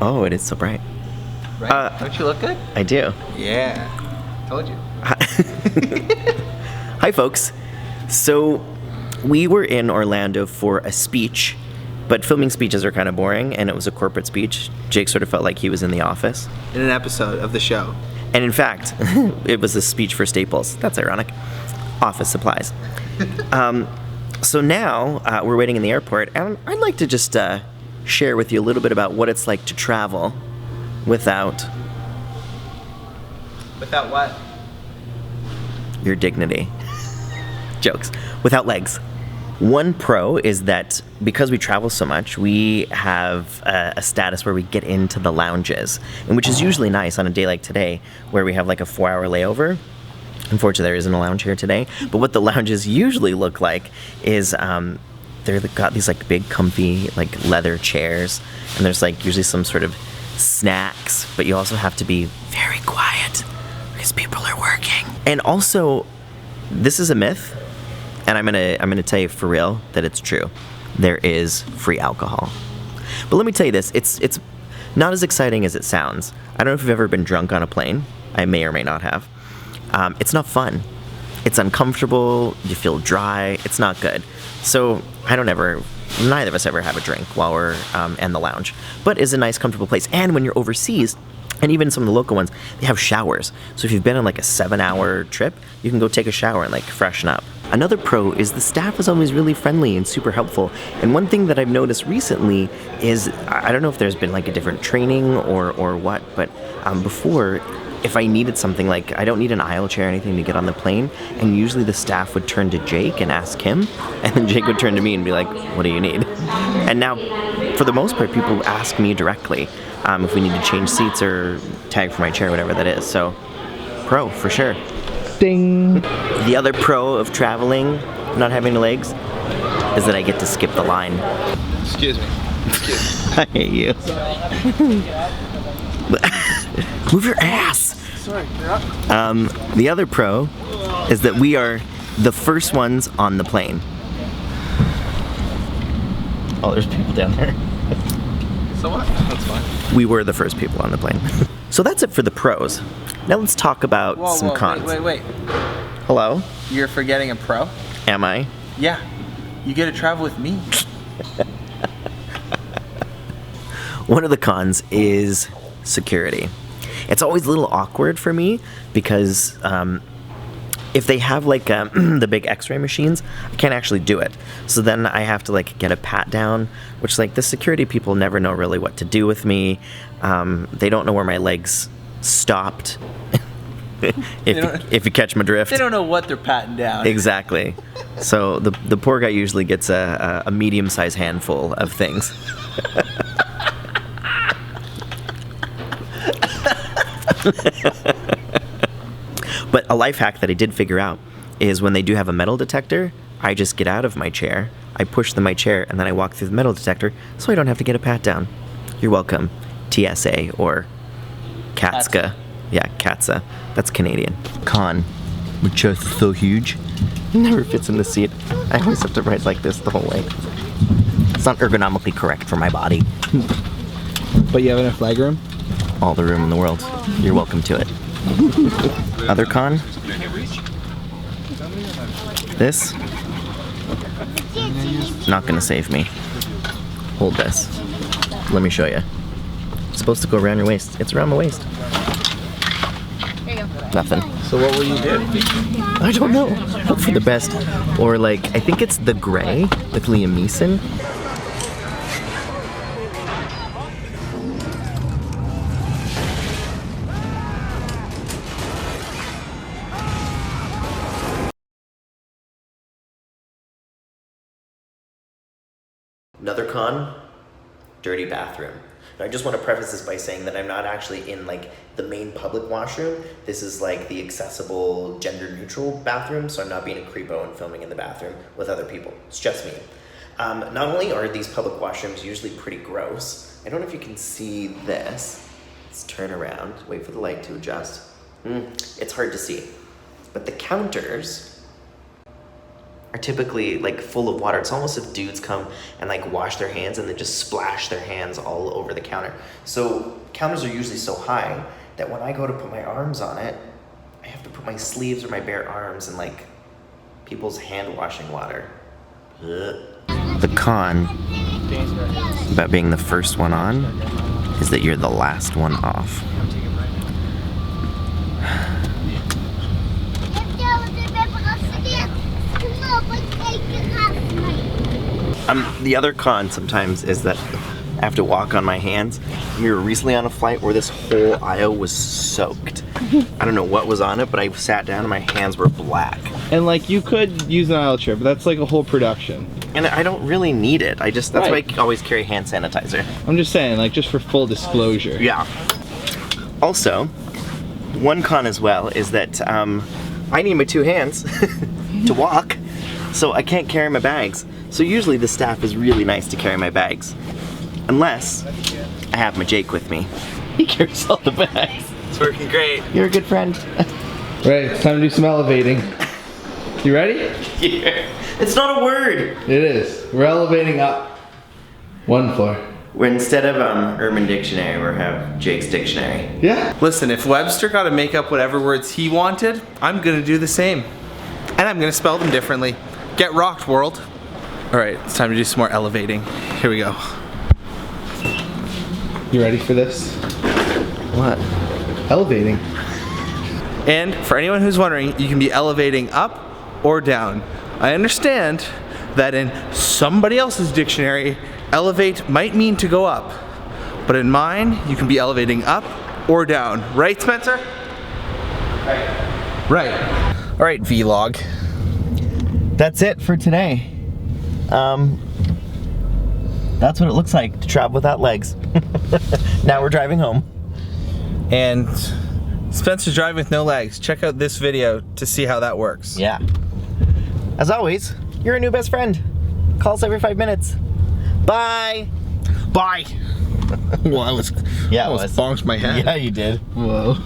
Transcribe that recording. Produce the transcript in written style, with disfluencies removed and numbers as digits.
Oh, it is so bright. Right? Don't you look good? I do. Yeah. Told you. Hi, folks. So, we were in Orlando for a speech, but filming speeches are kind of boring, and it was a corporate speech. Jake sort of felt like he was in the office. In an episode of the show. And in fact, it was a speech for Staples. That's ironic. Office supplies. So now we're waiting in the airport, and I'd like to just share with you a little bit about what it's like to travel without... Without what? Your dignity. Jokes. Without legs. One pro is that because we travel so much, we have a status where we get into the lounges, and which is usually nice on a day like today, where we have like a 4-hour layover. Unfortunately, there isn't a lounge here today, but what the lounges usually look like is they've got these like big comfy like leather chairs, and there's like usually some sort of snacks, but you also have to be very quiet because people are working. And also, this is a myth, and I'm gonna tell you for real that it's true. There is free alcohol. But let me tell you this, it's not as exciting as it sounds. I don't know if you've ever been drunk on a plane. I may or may not have. It's not fun. It's uncomfortable, you feel dry, it's not good. So neither of us ever have a drink while we're in the lounge. But it's a nice, comfortable place. And when you're overseas, and even some of the local ones, they have showers. So if you've been on like a 7-hour trip, you can go take a shower and like freshen up. Another pro is the staff is always really friendly and super helpful. And one thing that I've noticed recently is, I don't know if there's been like a different training or what, but before, if I needed something, like I don't need an aisle chair or anything to get on the plane, and usually the staff would turn to Jake and ask him, and then Jake would turn to me and be like, what do you need? And now, for the most part, people ask me directly if we need to change seats or tag for my chair, whatever that is. So, pro, for sure. Ding! The other pro of traveling, not having legs, is that I get to skip the line. Excuse me. I hate you. Move your ass! Sorry. The other pro is that we are the first ones on the plane. Oh, there's people down there. So what? That's fine. We were the first people on the plane. So that's it for the pros. Now let's talk about some cons. Wait. Hello? You're forgetting a pro? Am I? Yeah. You get to travel with me. One of the cons is security. It's always a little awkward for me because if they have like the big x-ray machines, I can't actually do it. So then I have to like get a pat down, which like the security people never know really what to do with me. They don't know where my legs stopped. if you catch my drift. They don't know what they're patting down. Exactly. So the poor guy usually gets a medium-sized handful of things. But a life hack that I did figure out is when they do have a metal detector, I just get out of my chair, I push my chair, and then I walk through the metal detector so I don't have to get a pat down. You're welcome, TSA or Katska. Yeah, Katsa. That's Canadian. Con. My chest is so huge. It never fits in the seat. I always have to ride like this the whole way. It's not ergonomically correct for my body. But you have enough leg room? All the room in the world. You're welcome to it. Other con? This? Not gonna save me. Hold this. Let me show you. It's supposed to go around your waist. It's around my waist. There you go. Nothing. So what will you do? I don't know. Hope for the best. Or like, I think it's The Gray with Liam Neeson. Another con, dirty bathroom. Now, I just want to preface this by saying that I'm not actually in like the main public washroom. This is like the accessible, gender neutral bathroom, so I'm not being a creepo and filming in the bathroom with other people. It's just me. Not only are these public washrooms usually pretty gross, I don't know if you can see this. Let's turn around, wait for the light to adjust. It's hard to see. But the counters are typically like full of water. It's almost if dudes come and like wash their hands and then just splash their hands all over the counter. So counters are usually so high that when I go to put my arms on it, I have to put my sleeves or my bare arms in like people's hand washing water. Ugh. The con about being the first one on is that you're the last one off. The other con sometimes is that I have to walk on my hands. We were recently on a flight where this whole aisle was soaked. I don't know what was on it, but I sat down and my hands were black. And like you could use an aisle chair, but that's like a whole production. And I don't really need it. That's why I always carry hand sanitizer. I'm just saying, like just for full disclosure. Yeah. Also, one con as well is that I need my two hands to walk, so I can't carry my bags. So usually the staff is really nice to carry my bags. Unless I have my Jake with me. He carries all the bags. It's working great. You're a good friend. Right, it's time to do some elevating. You ready? Yeah. It's not a word. It is. We're elevating up. One floor. We're instead of Urban Dictionary, we have Jake's Dictionary. Yeah. Listen, if Webster got to make up whatever words he wanted, I'm gonna do the same. And I'm gonna spell them differently. Get rocked, world. All right, it's time to do some more elevating. Here we go. You ready for this? What? Elevating. And for anyone who's wondering, you can be elevating up or down. I understand that in somebody else's dictionary, elevate might mean to go up. But in mine, you can be elevating up or down. Right, Spencer? Right. All right, vlog. That's it for today. That's what it looks like to travel without legs. Now we're driving home. And Spencer's driving with no legs. Check out this video to see how that works. Yeah. As always, you're a new best friend. Call us every 5 minutes. Bye. Bye. Well, I almost Yeah, bonked my head. Yeah, you did. Whoa.